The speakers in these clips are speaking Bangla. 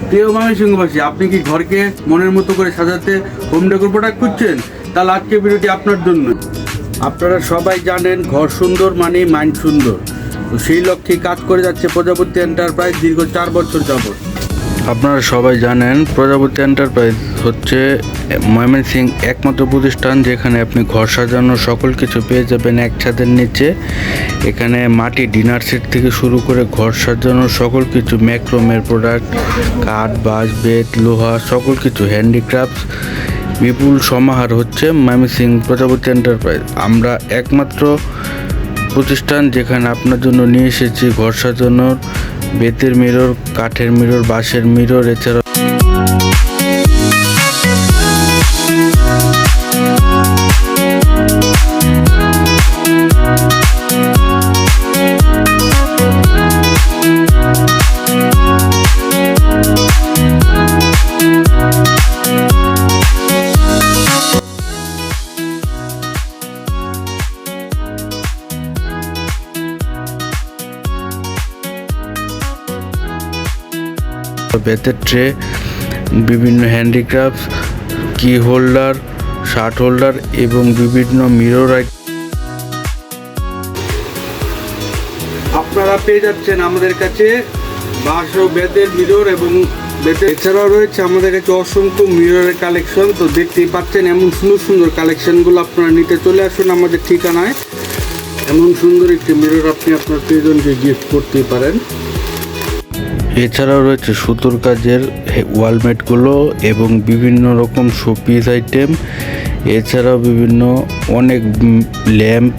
প্রিয় ময়মনসিংহবাসী, আপনি কি ঘরকে মনের মতো করে সাজাতে হোম ডেকোর প্রোডাক্ট খুঁজছেন? তাহলে আজকের ভিডিওটি আপনার জন্য। আপনারা সবাই জানেন ঘর সুন্দর মানে মাইন্ড সুন্দর। তো সেই লক্ষ্যে কাজ করে যাচ্ছে প্রজাপতি এন্টারপ্রাইজ দীর্ঘ 4 বছর যাবত। আপনারা সবাই জানেন প্রজাপতি এন্টারপ্রাইজ হচ্ছে ময়মনসিংহ একমাত্র প্রতিষ্ঠান যেখানে আপনি ঘর সাজানোর সকল কিছু পেয়ে যাবেন এক ছাদের নিচে। এখানে মাটি ডিনার সেট থেকে শুরু করে ঘর সাজানোর সকল কিছু, ম্যাক্রোমের প্রোডাক্ট, কাঠ, বাঁশ, বেত, লোহা, সকল কিছু হ্যান্ডিক্রাফটস বিপুল সমাহার হচ্ছে ময়মনসিংহ প্রজাপতি এন্টারপ্রাইজ। আমরা একমাত্র প্রতিষ্ঠান যেখানে আপনার জন্য নিয়ে এসেছি ঘর সাজানোর বেতের মিরর, কাঠের মিরর, বাঁশের মিরর, এছাড়া বেতের ট্রে, বিভিন্ন হ্যান্ডিক্রাফটস, কি হোল্ডার, শার্ট হোল্ডার এবং বিভিন্ন মিরর আপনারা পেয়ে যাচ্ছেন আমাদের কাছে বাঁশ ও বেতের মিরর এবং বেতের এছাড়াও রয়েছে আমাদের কাছে অসংখ্য মিররের কালেকশন। তো দেখতেই পাচ্ছেন এমন সুন্দর সুন্দর কালেকশনগুলো আপনারা নিতে চলে আসুন আমাদের ঠিকানায়। এমন সুন্দর একটি মিরর আপনি আপনার প্রিয়জনকে গিফট করতে পারেন। এছাড়াও রয়েছে সুতোর কাজের ওয়ালমেটগুলো এবং বিভিন্ন রকম শোপিস আইটেম, এছাড়াও বিভিন্ন অনেক ল্যাম্প,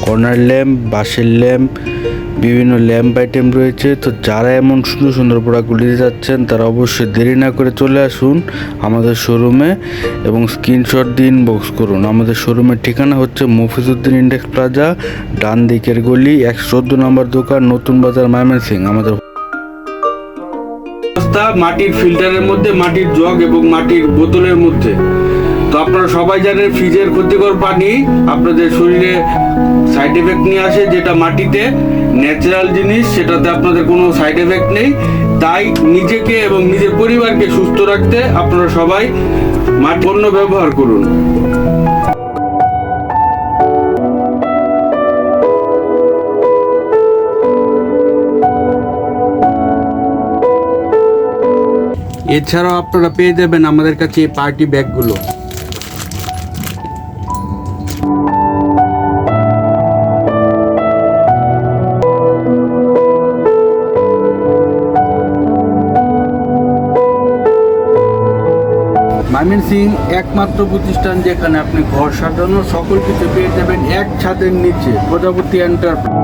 কর্নার ল্যাম্প, বাঁশের ল্যাম্প, বিভিন্ন ল্যাম্প আইটেম রয়েছে। তো যারা এমন সুন্দর সুন্দর প্রোডাক্টগুলো নিতে যাচ্ছেন তারা অবশ্যই দেরি না করে চলে আসুন আমাদের শোরুমে এবং স্ক্রিনশট দিয়ে ইনবক্স করুন। আমাদের শোরুমের ঠিকানা হচ্ছে মফিজউদ্দিন ইন্ডেক্স প্লাজা, ডান দিকের গলি, 114 নম্বর দোকান, নতুন বাজার, ময়মনসিংহ। আমাদের মাটির ফিল্টারের মধ্যে, মাটির জগ এবং মাটির বোতলের মধ্যে। তো আপনারা সবাই জানেন ফ্রিজের ক্ষতিকর পানি আপনাদের শরীরে সাইড এফেক্ট নিয়ে আসে, যেটা মাটিতে ন্যাচারাল জিনিস, সেটাতে আপনাদের কোনো সাইড এফেক্ট নেই। তাই নিজেকে এবং নিজের পরিবারকে সুস্থ রাখতে আপনারা সবাই মাটি পণ্য ব্যবহার করুন। এছাড়াও আপনারা পেয়ে যাবেন আমাদের কাছে এই পার্টি ব্যাগগুলো। ময়মনসিংহ একমাত্র প্রতিষ্ঠান যেখানে আপনি ঘর সাজানোর সকল কিছু পেয়ে যাবেন এক ছাদের নিচে, প্রজাপতি এন্টারপ্রাইজ।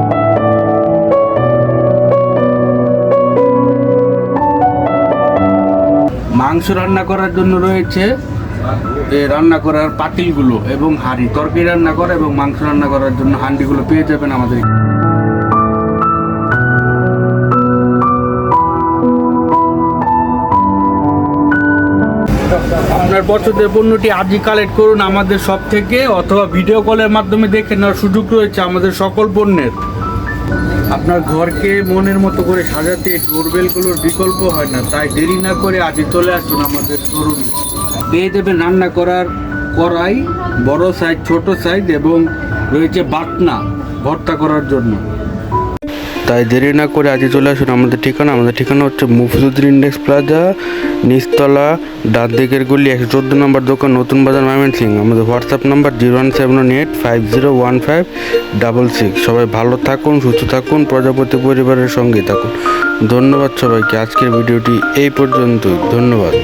মাংস রান্না করার জন্য রয়েছে রান্না করার পাতিলগুলো এবং হাঁড়ি, তরকারি রান্না করা এবং মাংস রান্না করার জন্য হাঁড়িগুলো পেয়ে যাবেন আমাদের। আপনার পছন্দের পণ্যটি আজই কালেক্ট করুন আমাদের শপ থেকে, অথবা ভিডিও কলের মাধ্যমে দেখে নেওয়ার সুযোগ রয়েছে আমাদের সকল পণ্যের। আপনার ঘরকে মনের মতো করে সাজাতে ডোরবেলগুলোর বিকল্প হয় না, তাই দেরি না করে আজই চলে আসুন আমাদের শোরুমে। পেয়ে যাবেন রান্না করার কড়াই, বড় সাইজ, ছোট সাইজ এবং রয়েছে বাটনা ভর্তা করার জন্য। তাই দেরি না করে আজই চলে আসুন আমাদের ঠিকানা। আমাদের ঠিকানা হচ্ছে মফিজউদ্দিন ইন্ডেক্স প্লাজা, নিচতলা, ডান দিকের গলি, 114 নম্বর দোকান, নতুন বাজার, ময়মনসিংহ। আমাদের হোয়াটসঅ্যাপ নাম্বার 01785015666। সবাই ভালো থাকুন, সুস্থ থাকুন, প্রজাপতি পরিবারের সঙ্গে থাকুন। ধন্যবাদ সবাইকে। আজকের ভিডিওটি এই পর্যন্তই। ধন্যবাদ।